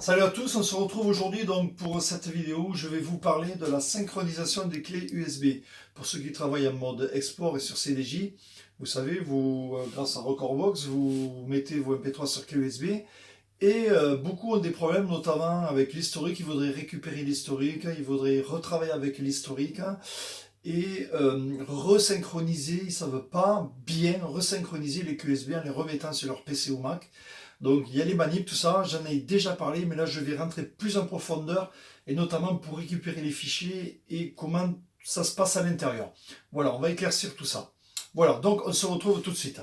Salut à tous, on se retrouve aujourd'hui donc pour cette vidéo où je vais vous parler de la synchronisation des clés USB. Pour ceux qui travaillent en mode export et sur CDJ, vous savez, grâce à Recordbox, vous mettez vos MP3 sur clé USB et beaucoup ont des problèmes, notamment avec l'historique. Ils voudraient récupérer l'historique, ils voudraient retravailler avec l'historique et resynchroniser. Ils ne savent pas bien resynchroniser les clés USB en les remettant sur leur PC ou Mac. Donc il y a les manips, tout ça, j'en ai déjà parlé, mais là je vais rentrer plus en profondeur, et notamment pour récupérer les fichiers et comment ça se passe à l'intérieur. Voilà, on va éclaircir tout ça. Voilà, donc on se retrouve tout de suite.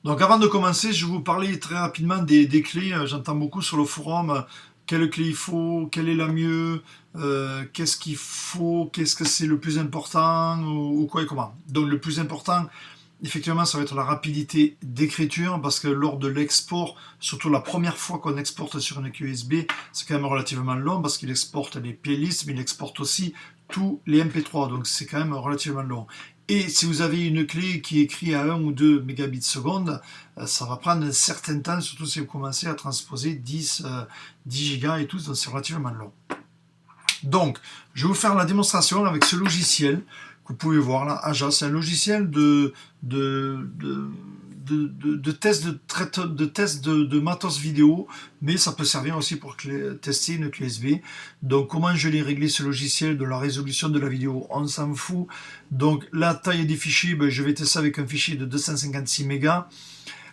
Donc avant de commencer, je vais vous parler très rapidement des clés. J'entends beaucoup sur le forum quelle clé il faut, quelle est la mieux, qu'est-ce qu'il faut, qu'est-ce que c'est le plus important, ou quoi et comment. Donc le plus important, effectivement, ça va être la rapidité d'écriture, parce que lors de l'export, surtout la première fois qu'on exporte sur une clé USB, c'est quand même relativement long, parce qu'il exporte les playlists, mais il exporte aussi tous les MP3, donc c'est quand même relativement long. Et si vous avez une clé qui écrit à 1 ou 2 mégabits seconde, ça va prendre un certain temps, surtout si vous commencez à transposer 10 gigas et tout, donc c'est relativement long. Donc, je vais vous faire la démonstration avec ce logiciel que vous pouvez voir là, Aja. C'est un logiciel de test de matos vidéo, mais ça peut servir aussi pour tester une clé USB. Donc comment je l'ai réglé ce logiciel de la résolution de la vidéo, on s'en fout. Donc la taille des fichiers, je vais tester avec un fichier de 256 mégas.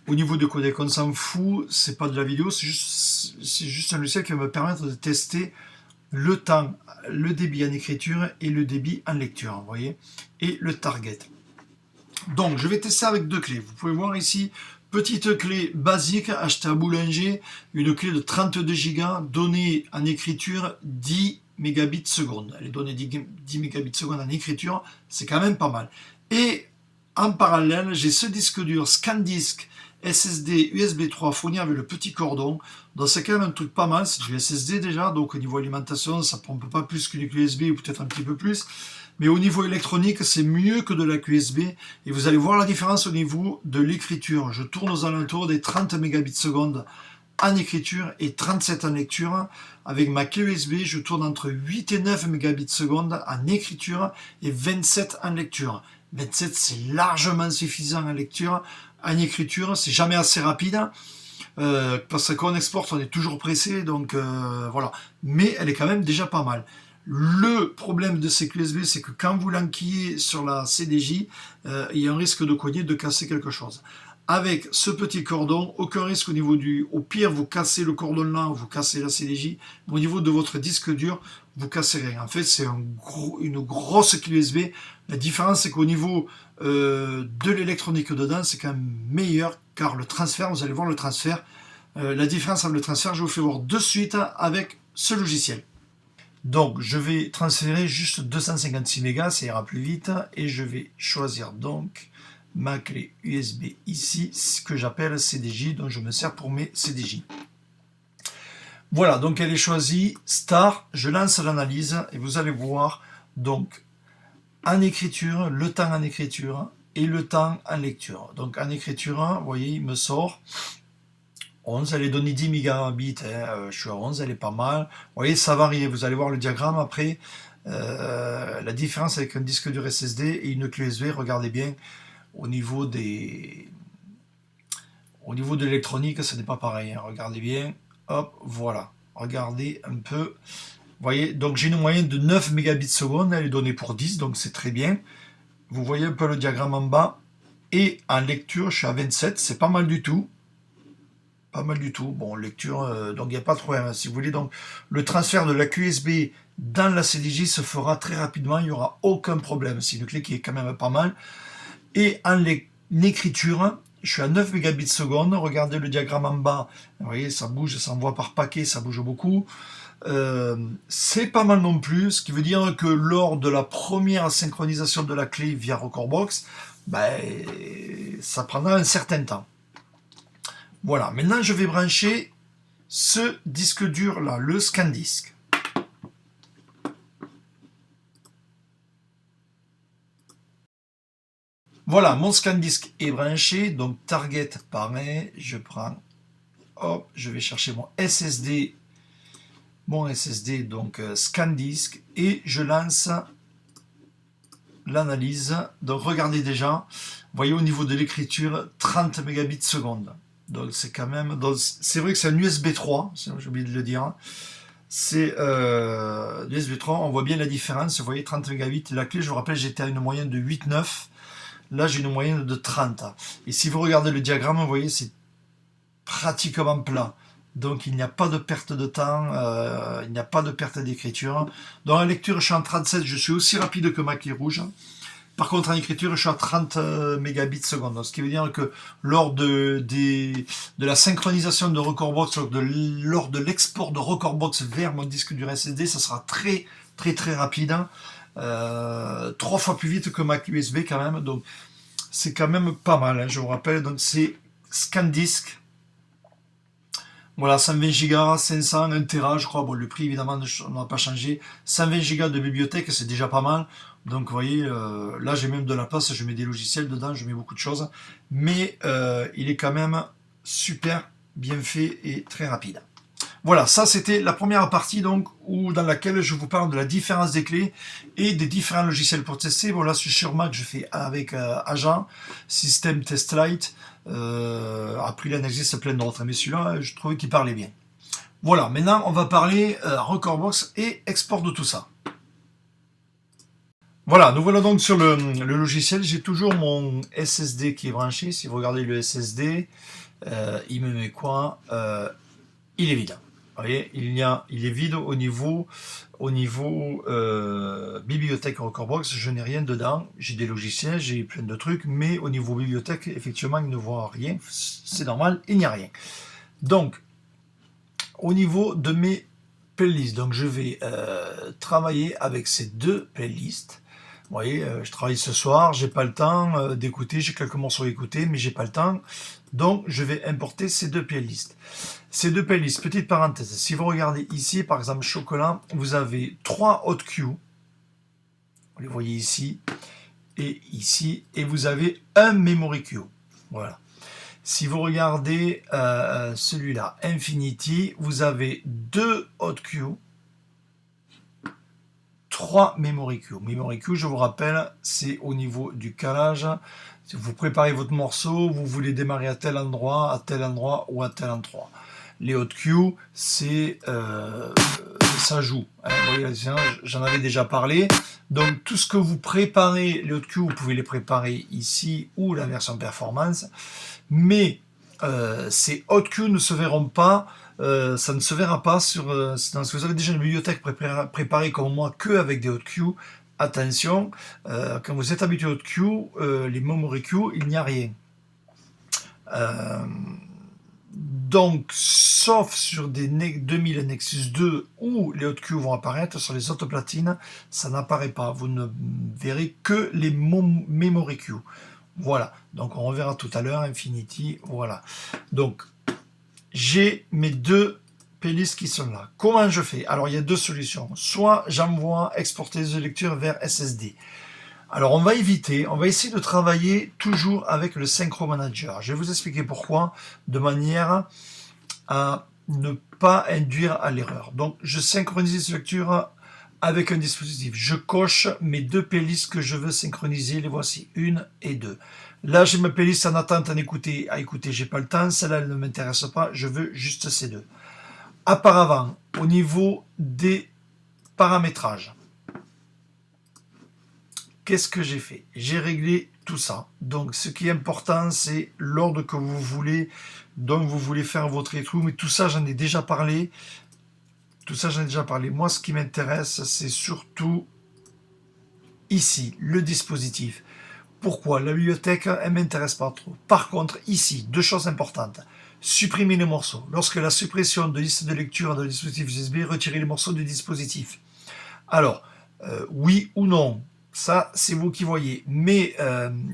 Au niveau de codec, on s'en fout, c'est pas de la vidéo, c'est juste un logiciel qui va me permettre de tester le temps, le débit en écriture et le débit en lecture, vous voyez, et le target. Donc, je vais tester avec deux clés. Vous pouvez voir ici, petite clé basique achetée à Boulanger, une clé de 32 Go, donnée en écriture 10 mégabits seconde. Elle est donnée 10 mégabits seconde en écriture, c'est quand même pas mal. Et en parallèle, j'ai ce disque dur ScanDisk SSD USB 3 fourni avec le petit cordon. Donc c'est quand même un truc pas mal, c'est du SSD déjà, donc au niveau alimentation, ça pompe pas plus qu'une clé USB, ou peut-être un petit peu plus. Mais au niveau électronique, c'est mieux que de la clé USB. Et vous allez voir la différence au niveau de l'écriture. Je tourne aux alentours des 30 mégabits seconde en écriture et 37 en lecture. Avec ma clé USB, je tourne entre 8 et 9 mégabits seconde en écriture et 27 en lecture. 27, c'est largement suffisant en lecture. En écriture, c'est jamais assez rapide. Parce qu'on exporte, on est toujours pressé, donc voilà. Mais elle est quand même déjà pas mal. Le problème de ces clés USB, c'est que quand vous l'enquillez sur la CDJ, il y a un risque de cogner, de casser quelque chose. Avec ce petit cordon, aucun risque au niveau du... Au pire, vous cassez le cordon là, vous cassez la CDJ. Mais au niveau de votre disque dur, vous cassez rien. En fait, c'est une grosse clé USB. La différence, c'est qu'au niveau de l'électronique dedans, c'est quand même meilleur, car le transfert, vous allez voir le transfert. La différence avec le transfert, je vous fais voir de suite avec ce logiciel. Donc, je vais transférer juste 256 mégas, ça ira plus vite, et je vais choisir donc ma clé USB ici, ce que j'appelle CDJ, dont je me sers pour mes CDJ. Voilà, donc elle est choisie, Star, je lance l'analyse, et vous allez voir, donc, en écriture, le temps en écriture, et le temps en lecture. Donc, en écriture, vous voyez, il me sort 11, elle est donnée 10 mégabits, je suis à 11, elle est pas mal. Vous voyez, ça varie, vous allez voir le diagramme après. La différence avec un disque dur SSD et une clé USB, regardez bien, au niveau de l'électronique, ce n'est pas pareil. Hein. Regardez bien, hop, voilà. Regardez un peu. Vous voyez, donc j'ai une moyenne de 9 mégabits seconde, elle est donnée pour 10, donc c'est très bien. Vous voyez un peu le diagramme en bas. Et en lecture, je suis à 27, c'est pas mal du tout. Pas mal du tout. Bon, lecture, donc il n'y a pas de problème. Si vous voulez, donc le transfert de la clé USB dans la CDJ se fera très rapidement, il n'y aura aucun problème. C'est une clé qui est quand même pas mal. Et en écriture, je suis à 9 mégabits seconde. Regardez le diagramme en bas. Vous voyez, ça bouge, ça envoie par paquet, ça bouge beaucoup. C'est pas mal non plus, ce qui veut dire que lors de la première synchronisation de la clé via Recordbox, ben, ça prendra un certain temps. Voilà, maintenant je vais brancher ce disque dur là, le ScanDisk. Voilà, mon ScanDisk est branché, donc target pareil, je prends, hop, je vais chercher mon SSD, donc ScanDisk, et je lance l'analyse. Donc regardez déjà, vous voyez au niveau de l'écriture, 30 mégabits seconde. Donc c'est quand même, c'est vrai que c'est un USB 3, j'ai oublié de le dire. C'est l'USB 3, on voit bien la différence, vous voyez 30 mégabits, la clé, je vous rappelle, j'étais à une moyenne de 8-9, là j'ai une moyenne de 30. Et si vous regardez le diagramme, vous voyez, c'est pratiquement plat. Donc il n'y a pas de perte de temps, il n'y a pas de perte d'écriture. Dans la lecture, je suis en 37, je suis aussi rapide que ma clé rouge. Par contre, en écriture, je suis à 30 mégabits seconde. Donc, ce qui veut dire que lors de la synchronisation de Recordbox, lors de l'export de Recordbox vers mon disque dur SSD, ça sera très rapide. 3 fois plus vite que ma clé USB quand même. Donc, c'est quand même pas mal. Je vous rappelle, donc c'est ScanDisk. Voilà, 120 Go, 500, 1 Tera, je crois. Bon, le prix, évidemment, n'a pas changé. 120 Go de bibliothèque, c'est déjà pas mal. Donc, vous voyez, là, j'ai même de la place. Je mets des logiciels dedans, je mets beaucoup de choses. Mais il est quand même super bien fait et très rapide. Voilà, ça, c'était la première partie, donc, dans laquelle je vous parle de la différence des clés et des différents logiciels pour tester. Bon, là, sur Mac, je fais avec Agent, System Test Lite. Après, il en existe plein d'autres, mais celui-là, je trouvais qu'il parlait bien. Voilà, maintenant, on va parler Recordbox et export de tout ça. Voilà, nous voilà donc sur le logiciel. J'ai toujours mon SSD qui est branché. Si vous regardez le SSD, il me met quoi il est vide. Vous voyez, il est vide au niveau bibliothèque Recordbox, je n'ai rien dedans. J'ai des logiciels, j'ai plein de trucs, mais au niveau bibliothèque, effectivement, il ne voit rien. C'est normal, il n'y a rien. Donc, au niveau de mes playlists, donc je vais travailler avec ces deux playlists. Vous voyez, je travaille ce soir, j'ai pas le temps d'écouter, j'ai quelques morceaux à écouter, mais j'ai pas le temps. Donc, je vais importer ces deux playlists. Ces deux playlists, petite parenthèse, si vous regardez ici, par exemple, chocolat, vous avez 3 hot queues. Vous les voyez ici et ici. Et vous avez un memory queue. Voilà. Si vous regardez celui-là, Infinity, vous avez 2 hot queues. 3 memory queues. Memory queue, je vous rappelle, c'est au niveau du calage. Si vous préparez votre morceau, vous voulez démarrer à tel endroit ou à tel endroit. Les hot queues, c'est ça joue. Hein, vous voyez, j'en avais déjà parlé. Donc tout ce que vous préparez, les hot queues, vous pouvez les préparer ici ou la version performance. Mais ces hot queues ne se verront pas. Ça ne se verra pas si vous avez déjà une bibliothèque préparée comme moi que avec des hot queues. Attention, quand vous êtes habitué aux hot queues, les memory queues, il n'y a rien. Donc, sauf sur des 2000 Nexus 2 où les hot queues vont apparaître, sur les autres platines, ça n'apparaît pas. Vous ne verrez que les memory queues. Voilà, donc on reverra tout à l'heure, Infinity, voilà. Donc, j'ai mes deux playlists qui sont là. Comment je fais? Alors, il y a deux solutions. Soit j'envoie exporter les lectures vers SSD. Alors, on va essayer de travailler toujours avec le Synchro Manager. Je vais vous expliquer pourquoi, de manière à ne pas induire à l'erreur. Donc, je synchronise les lectures avec un dispositif. Je coche mes deux playlists que je veux synchroniser. Les voici, 1 et 2. Là, j'ai ma playlist en attente à écouter, j'ai pas le temps. Celle-là, elle ne m'intéresse pas. Je veux juste ces deux. Auparavant, au niveau des paramétrages, qu'est-ce que j'ai fait? J'ai réglé tout ça. Donc, ce qui est important, c'est l'ordre que vous voulez. Donc, vous voulez faire votre rétro, mais tout ça, j'en ai déjà parlé. Moi, ce qui m'intéresse, c'est surtout ici, le dispositif. Pourquoi? La bibliothèque, elle ne m'intéresse pas trop. Par contre, ici, deux choses importantes. Supprimer les morceaux. Lorsque la suppression de liste de lecture dans le dispositif USB, retirer les morceaux du dispositif. Alors, oui ou non, Ça, c'est vous qui voyez. Mais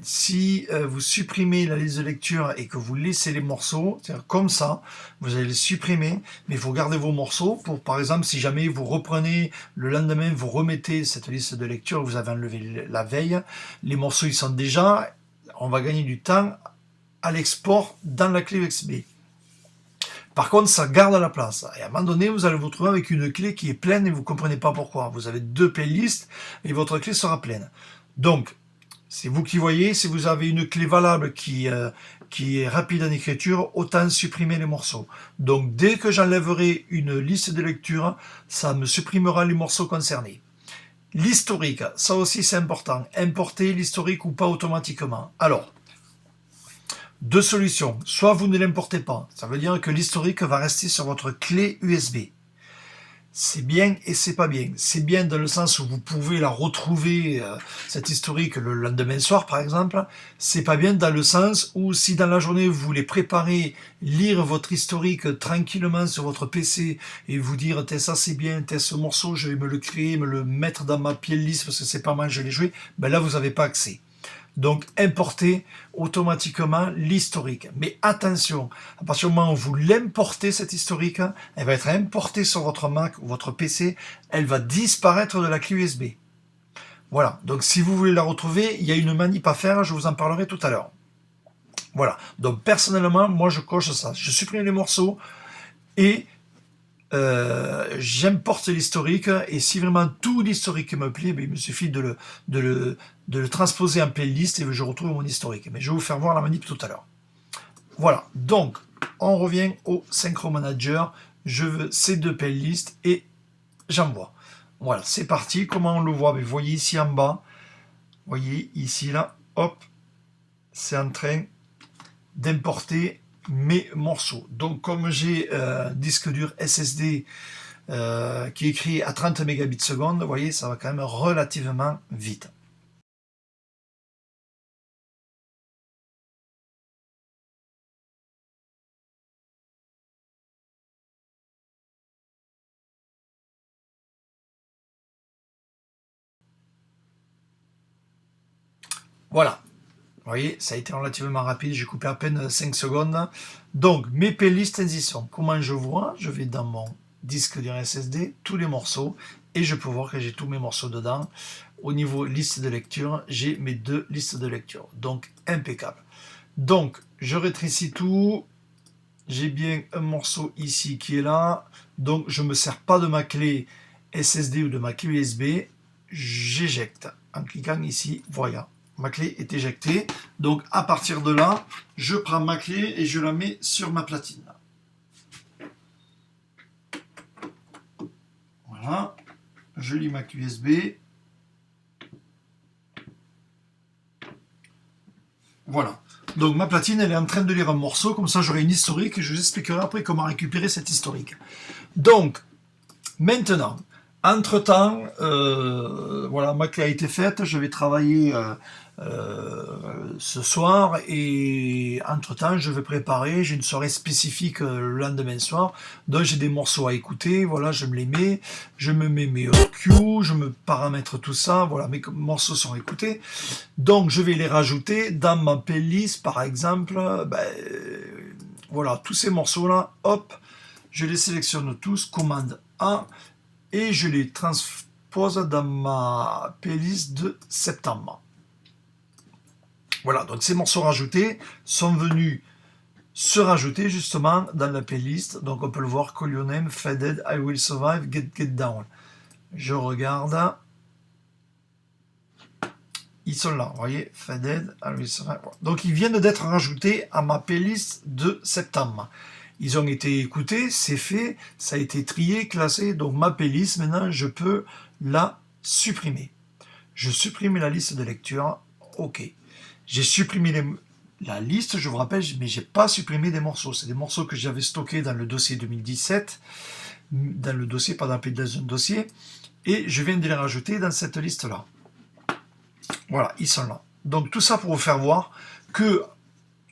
si vous supprimez la liste de lecture et que vous laissez les morceaux, c'est-à-dire comme ça, vous allez les supprimer, mais il faut garder vos morceaux pour, par exemple, si jamais vous reprenez le lendemain, vous remettez cette liste de lecture, vous avez enlevé la veille, les morceaux, ils sont déjà, on va gagner du temps à l'export dans la clé USB. Par contre, ça garde la place. Et à un moment donné, vous allez vous retrouver avec une clé qui est pleine et vous ne comprenez pas pourquoi. Vous avez 2 playlists et votre clé sera pleine. Donc, c'est vous qui voyez. Si vous avez une clé valable qui est rapide en écriture, autant supprimer les morceaux. Donc, dès que j'enlèverai une liste de lecture, ça me supprimera les morceaux concernés. L'historique, ça aussi c'est important. Importer l'historique ou pas automatiquement. Alors, 2 solutions. Soit vous ne l'importez pas. Ça veut dire que l'historique va rester sur votre clé USB. C'est bien et c'est pas bien. C'est bien dans le sens où vous pouvez la retrouver, cette historique, le lendemain soir par exemple. C'est pas bien dans le sens où si dans la journée vous voulez préparer, lire votre historique tranquillement sur votre PC et vous dire ça c'est bien, ce morceau je vais me le créer, me le mettre dans ma playlist parce que c'est pas mal, je l'ai joué, ben là vous n'avez pas accès. Donc, importez automatiquement l'historique. Mais attention, à partir du moment où vous l'importez, cette historique, elle va être importée sur votre Mac ou votre PC, elle va disparaître de la clé USB. Voilà, donc si vous voulez la retrouver, il y a une manip à faire, je vous en parlerai tout à l'heure. Voilà, donc personnellement, moi je coche ça. Je supprime les morceaux et j'importe l'historique, et si vraiment tout l'historique me plaît, ben, il me suffit de le transposer en playlist et je retrouve mon historique. Mais je vais vous faire voir la manip tout à l'heure. Voilà, donc on revient au Synchro Manager. Je veux ces 2 playlists et j'envoie. Voilà, c'est parti. Comment on le voit? Vous voyez ici en bas, vous voyez ici là, hop, c'est en train d'importer mes morceaux. Donc comme j'ai un disque dur SSD qui est écrit à 30 mégabits seconde, vous voyez, ça va quand même relativement vite. Voilà. Vous voyez, ça a été relativement rapide, j'ai coupé à peine 5 secondes. Donc, mes playlists y sont. Comment je vois? Je vais dans mon disque dur SSD, tous les morceaux, et je peux voir que j'ai tous mes morceaux dedans. Au niveau liste de lecture, j'ai mes 2 listes de lecture. Donc, impeccable. Donc, je rétrécis tout. J'ai bien un morceau ici qui est là. Donc, je ne me sers pas de ma clé SSD ou de ma clé USB. J'éjecte en cliquant ici. Voilà. Ma clé est éjectée. Donc, à partir de là, je prends ma clé et je la mets sur ma platine. Voilà. Je lis ma clé USB. Voilà. Donc, ma platine, elle est en train de lire un morceau. Comme ça, j'aurai une historique et je vous expliquerai après comment récupérer cette historique. Donc, maintenant, entre-temps, voilà, ma clé a été faite. Je vais travailler ce soir et entre-temps, je vais préparer. J'ai une soirée spécifique le lendemain soir. Donc, j'ai des morceaux à écouter. Voilà, je me les mets. Je me mets mes EQ. Je me paramètre tout ça. Voilà, mes morceaux sont écoutés. Donc, je vais les rajouter dans ma playlist, par exemple. Voilà, tous ces morceaux-là, hop, je les sélectionne tous. Commande A. Et je les transpose dans ma playlist de septembre. Voilà, donc ces morceaux rajoutés sont venus se rajouter justement dans la playlist. Donc on peut le voir, Call Your Name, Faded, I Will Survive, Get Down. Je regarde. Ils sont là, vous voyez, Faded, I Will Survive. Donc ils viennent d'être rajoutés à ma playlist de septembre. Ils ont été écoutés, c'est fait, ça a été trié, classé. Donc ma playlist, maintenant, je peux la supprimer. Je supprime la liste de lecture. OK. J'ai supprimé la liste, je vous rappelle, mais j'ai pas supprimé des morceaux. C'est des morceaux que j'avais stockés dans le dossier 2017, dans le dossier, pas dans un dossier, et je viens de les rajouter dans cette liste-là. Voilà, ils sont là. Donc tout ça pour vous faire voir que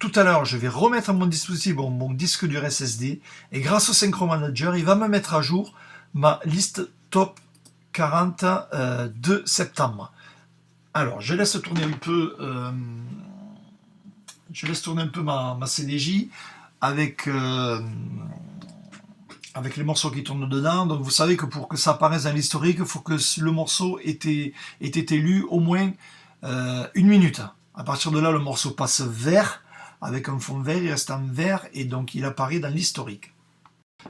tout à l'heure, je vais remettre à mon dispositif mon disque dur SSD, et grâce au Synchro Manager, il va me mettre à jour ma liste top 40 de septembre. Alors, je laisse tourner un peu, ma CDJ avec, avec les morceaux qui tournent dedans. Donc vous savez que pour que ça apparaisse dans l'historique, il faut que le morceau ait été lu au moins 1 minute. À partir de là, le morceau passe vert, avec un fond vert, il reste en vert, et donc il apparaît dans l'historique.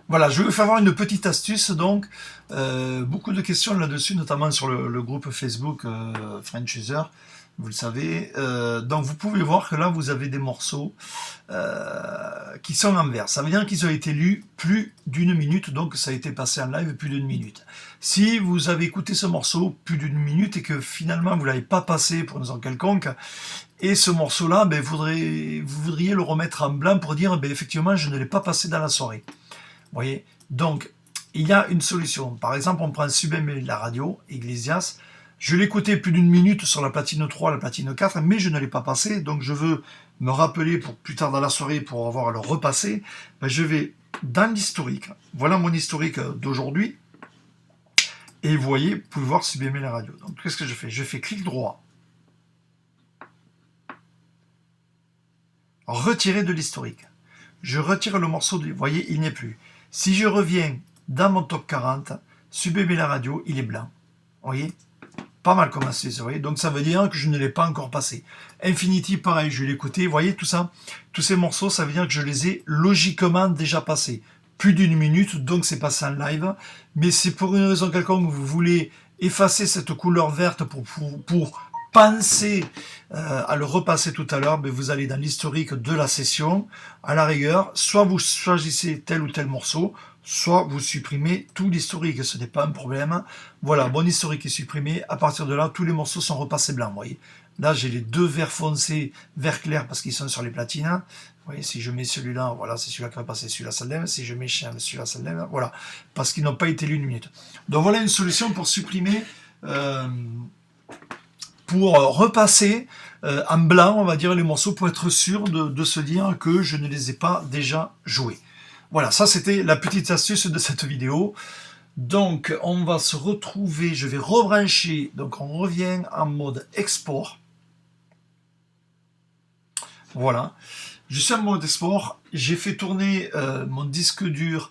Voilà, je vais vous faire voir une petite astuce, donc beaucoup de questions là-dessus, notamment sur le groupe Facebook French User, vous le savez. Donc vous pouvez voir que là vous avez des morceaux qui sont en vert. Ça veut dire qu'ils ont été lus plus d'1 minute, donc ça a été passé en live plus d'1 minute. Si vous avez écouté ce morceau plus d'1 minute et que finalement vous ne l'avez pas passé pour une raison quelconque, et ce morceau-là, ben, vous voudriez le remettre en blanc pour dire ben, effectivement je ne l'ai pas passé dans la soirée. Vous voyez, donc il y a une solution. Par exemple, on prend Sublime la radio, Iglesias. Je l'ai écouté plus d'1 minute sur la platine 3, la platine 4, mais je ne l'ai pas passé, donc je veux me rappeler pour plus tard dans la soirée pour avoir à le repasser. Ben, je vais dans l'historique. Voilà mon historique d'aujourd'hui. Et vous voyez, vous pouvez voir Sublime la radio. Donc qu'est-ce que je fais? Je fais clic droit. Retirer de l'historique. Je retire le morceau, vous voyez, il n'y est plus. Si je reviens dans mon top 40, Sublime la radio, il est blanc. Vous voyez? Pas mal comme astuce, vous voyez? Donc ça veut dire que je ne l'ai pas encore passé. Infinity, pareil, je l'ai écouté. Vous voyez tout ça? Tous ces morceaux, ça veut dire que je les ai logiquement déjà passés. Plus d'1 minute, donc c'est passé en live. Mais c'est pour une raison quelconque que vous voulez effacer cette couleur verte pour penser à le repasser tout à l'heure, mais vous allez dans l'historique de la session. À la rigueur, soit vous choisissez tel ou tel morceau, soit vous supprimez tout l'historique, ce n'est pas un problème. Voilà, mon historique est supprimé. À partir de là, tous les morceaux sont repassés blancs, vous voyez. Là, j'ai les deux verts foncés, vert clair, parce qu'ils sont sur les platines. Vous voyez, si je mets celui-là, voilà, c'est celui-là qui va passer, celui-là, ça l'aime. Si je mets celui-là, ça l'aime. Voilà, parce qu'ils n'ont pas été lus 1 minute. Donc voilà une solution pour supprimer... pour repasser en blanc, on va dire, les morceaux pour être sûr de se dire que je ne les ai pas déjà joués. Voilà, ça c'était la petite astuce de cette vidéo. Donc on va se retrouver, je vais rebrancher, donc on revient en mode export. Voilà, je suis en mode export, j'ai fait tourner mon disque dur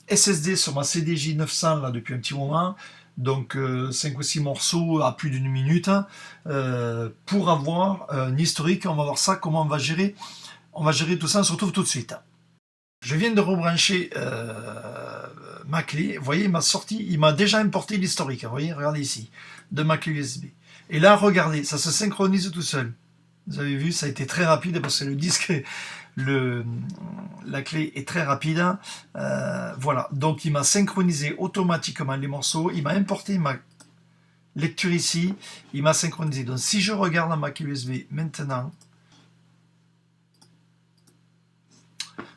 SSD sur ma CDJ 900 là, depuis un petit moment. Donc 5 ou 6 morceaux à plus d'1 minute pour avoir un historique. On va voir ça, comment on va gérer tout ça. On se retrouve tout de suite. Je viens de rebrancher ma clé. Vous voyez, il m'a déjà importé l'historique. Vous voyez, regardez ici, de ma clé USB. Et là, regardez, ça se synchronise tout seul. Vous avez vu, ça a été très rapide parce que le disque, la clé est très rapide. Voilà, donc il m'a synchronisé automatiquement les morceaux. Il m'a importé ma lecture ici. Il m'a synchronisé. Donc si je regarde ma clé USB maintenant,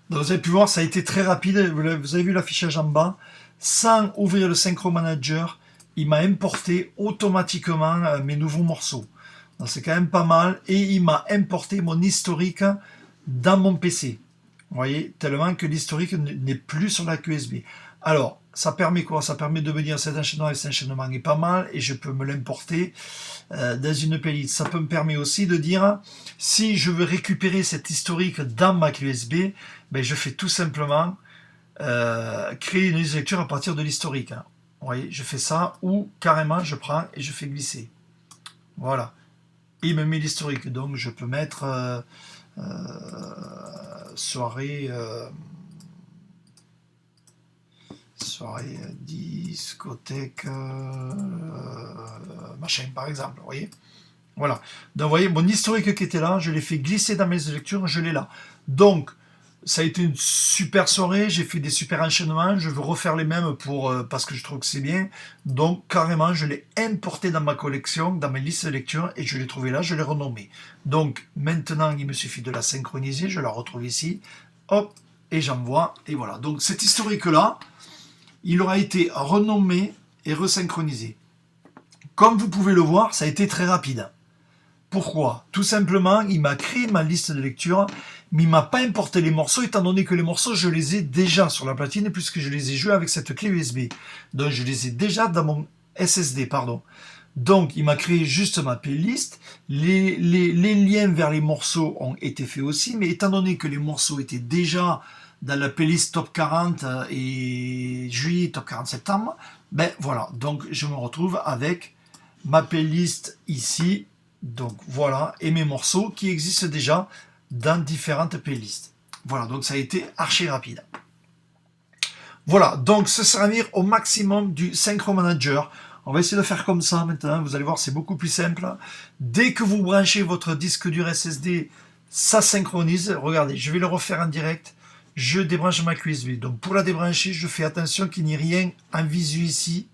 donc vous avez pu voir, ça a été très rapide. Vous avez vu l'affichage en bas. Sans ouvrir le Synchro Manager, il m'a importé automatiquement mes nouveaux morceaux. C'est quand même pas mal. Et il m'a importé mon historique dans mon PC. Vous voyez, tellement que l'historique n'est plus sur la clé USB. Alors, ça permet quoi? Ça permet de me dire cet enchaînement est pas mal et je peux me l'importer dans une playlist. Ça peut me permettre aussi de dire, si je veux récupérer cet historique dans ma clé USB, ben, je fais tout simplement créer une liste de lecture à partir de l'historique. Hein. Vous voyez, je fais ça ou carrément je prends et je fais glisser. Voilà. Il me met l'historique, donc je peux mettre soirée discothèque machin par exemple, vous voyez. Voilà. Donc vous voyez, mon historique qui était là, je l'ai fait glisser dans mes lectures, je l'ai là. Donc ça a été une super soirée, j'ai fait des super enchaînements, je veux refaire les mêmes parce que je trouve que c'est bien. Donc carrément, je l'ai importé dans ma collection, dans mes listes de lecture, et je l'ai trouvé là, je l'ai renommé. Donc maintenant, il me suffit de la synchroniser, je la retrouve ici, hop, et j'envoie, et voilà. Donc cet historique-là, il aura été renommé et resynchronisé. Comme vous pouvez le voir, ça a été très rapide. Pourquoi? Tout simplement, il m'a créé ma liste de lecture, mais il ne m'a pas importé les morceaux, étant donné que les morceaux, je les ai déjà sur la platine, puisque je les ai joués avec cette clé USB. Donc, je les ai déjà dans mon SSD, pardon. Donc, il m'a créé juste ma playlist. Les liens vers les morceaux ont été faits aussi, mais étant donné que les morceaux étaient déjà dans la playlist top 40 et juillet, top 40 septembre, ben voilà. Donc, je me retrouve avec ma playlist ici. Donc, voilà. Et mes morceaux qui existent déjà dans différentes playlists. Voilà. Donc, ça a été archi rapide. Voilà, donc se servir au maximum du Synchro Manager. On va essayer de faire comme ça maintenant, vous allez voir, c'est beaucoup plus simple. Dès que vous branchez votre disque dur SSD, ça synchronise. Regardez, je vais le refaire en direct. Je débranche ma clé USB. Donc pour la débrancher, je fais attention qu'il n'y ait rien en visu ici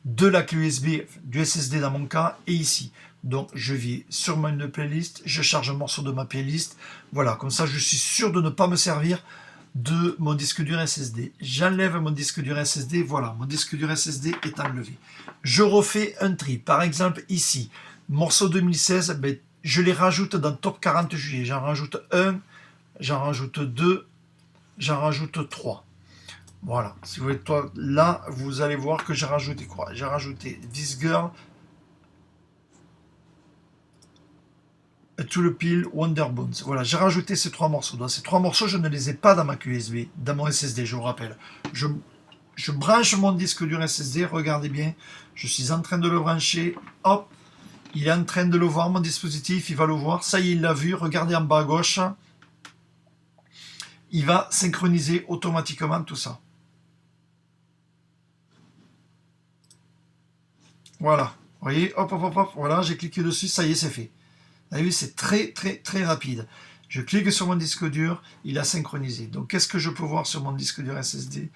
de la clé USB, du SSD dans mon cas, et ici. Donc je vais sur ma playlist, je charge un morceau de ma playlist. Voilà, comme ça je suis sûr de ne pas me servir de mon disque dur SSD. J'enlève mon disque dur SSD, voilà, mon disque dur SSD est enlevé. Je refais un tri, par exemple ici, morceau 2016, ben, je les rajoute dans top 40 juillet, j'en rajoute un, j'en rajoute deux, j'en rajoute trois. Voilà, si vous voulez, là, vous allez voir que j'ai rajouté quoi? J'ai rajouté This Girl, To the Pill, Wonderbones. Voilà, j'ai rajouté ces trois morceaux. Dans ces trois morceaux, je ne les ai pas dans ma clé USB, dans mon SSD, je vous rappelle. Je branche mon disque dur SSD, regardez bien, je suis en train de le brancher, hop, il est en train de le voir, mon dispositif, il va le voir, ça y est, il l'a vu, regardez en bas à gauche, il va synchroniser automatiquement tout ça. Voilà, vous voyez, hop, hop, hop, hop, voilà, j'ai cliqué dessus, ça y est, c'est fait. Vous avez vu, c'est très, très, très rapide. Je clique sur mon disque dur, il a synchronisé. Donc, qu'est-ce que je peux voir sur mon disque dur SSD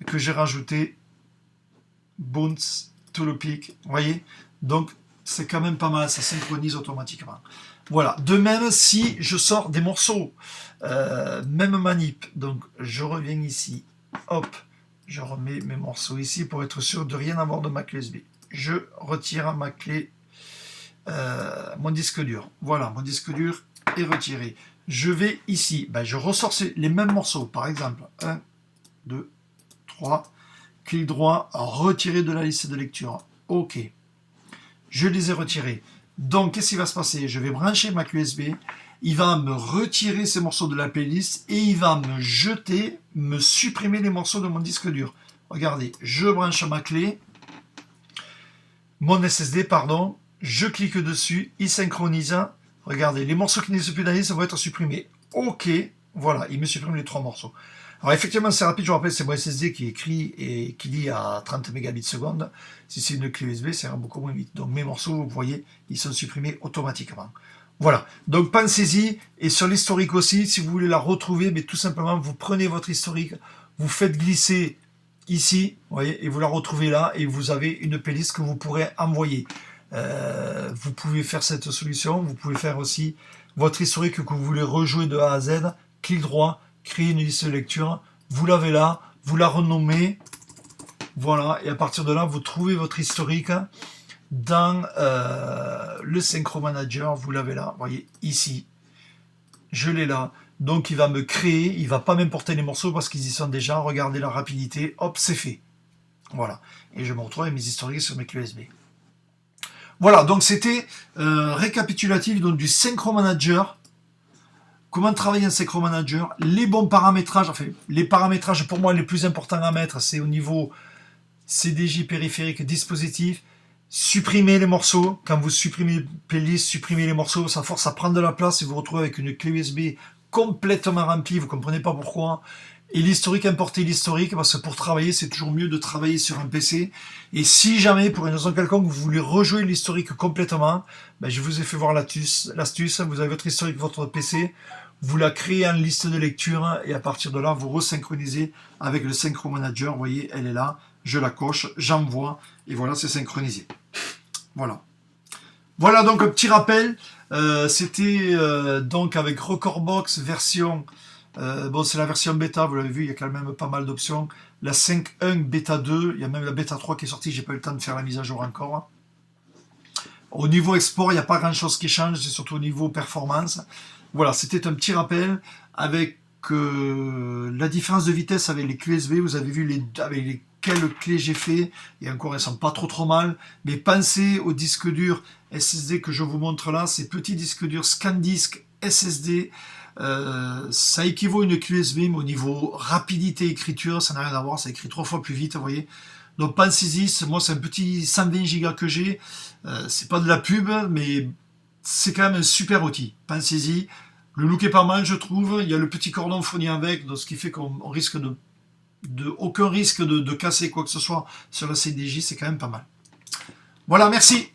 que j'ai rajouté? Bounce, to the peak, vous voyez? Donc, c'est quand même pas mal, ça synchronise automatiquement. Voilà, de même si je sors des morceaux, même manip, donc je reviens ici, hop, je remets mes morceaux ici pour être sûr de rien avoir de ma clé USB. Je retire ma clé, mon disque dur. Voilà, mon disque dur est retiré. Je vais ici, ben, je ressors les mêmes morceaux, par exemple, 1, 2, 3, clic droit, retirer de la liste de lecture. OK. Je les ai retirés. Donc, qu'est-ce qui va se passer? Je vais brancher ma clé USB. Il va me retirer ces morceaux de la playlist et il va me jeter, me supprimer les morceaux de mon disque dur. Regardez, je branche ma clé, mon SSD, pardon, je clique dessus, il synchronise. Regardez, les morceaux qui n'existent plus dans la liste vont être supprimés. OK, voilà, il me supprime les trois morceaux. Alors effectivement, c'est rapide, je vous rappelle, c'est mon SSD qui écrit et qui lit à 30 mégabits seconde. Si c'est une clé USB, ça ira beaucoup moins vite. Donc mes morceaux, vous voyez, ils sont supprimés automatiquement. Voilà, donc pensez-y, et sur l'historique aussi, si vous voulez la retrouver, mais tout simplement, vous prenez votre historique, vous faites glisser ici, vous voyez, et vous la retrouvez là, et vous avez une playlist que vous pourrez envoyer. Vous pouvez faire cette solution, vous pouvez faire aussi votre historique que vous voulez rejouer de A à Z, clic droit, créer une liste de lecture, vous l'avez là, vous la renommez, voilà, et à partir de là, vous trouvez votre historique dans le Synchro Manager, vous l'avez là, vous voyez, ici, je l'ai là, donc il va me créer, il va pas m'importer les morceaux parce qu'ils y sont déjà, regardez la rapidité, hop, c'est fait, voilà, et je me retrouve avec mes historiques sur mes clés USB. Voilà, donc c'était récapitulatif donc, du Synchro Manager. Comment travailler un Synchro Manager, les bons paramétrages, enfin les paramétrages pour moi les plus importants à mettre, c'est au niveau CDJ périphérique dispositif, supprimer les morceaux, quand vous supprimez playlist, supprimez les morceaux, ça force à prendre de la place et vous vous retrouvez avec une clé USB complètement remplie, vous ne comprenez pas pourquoi. Et l'historique, importer l'historique, parce que pour travailler, c'est toujours mieux de travailler sur un PC. Et si jamais, pour une raison quelconque, vous voulez rejouer l'historique complètement, ben je vous ai fait voir l'astuce. Vous avez votre historique, votre PC, vous la créez en liste de lecture, et à partir de là, vous resynchronisez avec le Synchro Manager. Vous voyez, elle est là, je la coche, j'envoie, et voilà, c'est synchronisé. Voilà. Voilà donc un petit rappel. C'était donc avec Recordbox version... bon, c'est la version bêta, vous l'avez vu, il y a quand même pas mal d'options. La 5.1 bêta 2, il y a même la bêta 3 qui est sortie, j'ai pas eu le temps de faire la mise à jour encore. Au niveau export, il n'y a pas grand chose qui change, c'est surtout au niveau performance. Voilà, c'était un petit rappel avec la différence de vitesse avec les clés USB. Vous avez vu avec les quelle clé j'ai fait, et encore elles sont pas trop mal, mais pensez au disque dur SSD que je vous montre là, ces petits disques durs ScanDisk SSD, ça équivaut à une clé USB, mais au niveau rapidité écriture, ça n'a rien à voir, ça écrit 3 fois plus vite, vous voyez. Donc pensez-y, moi c'est un petit 120 Go que j'ai, c'est pas de la pub, mais c'est quand même un super outil, pensez-y. Le look est pas mal, je trouve, il y a le petit cordon fourni avec, donc ce qui fait qu'on risque aucun risque de casser quoi que ce soit sur la CDJ, c'est quand même pas mal. Voilà, merci.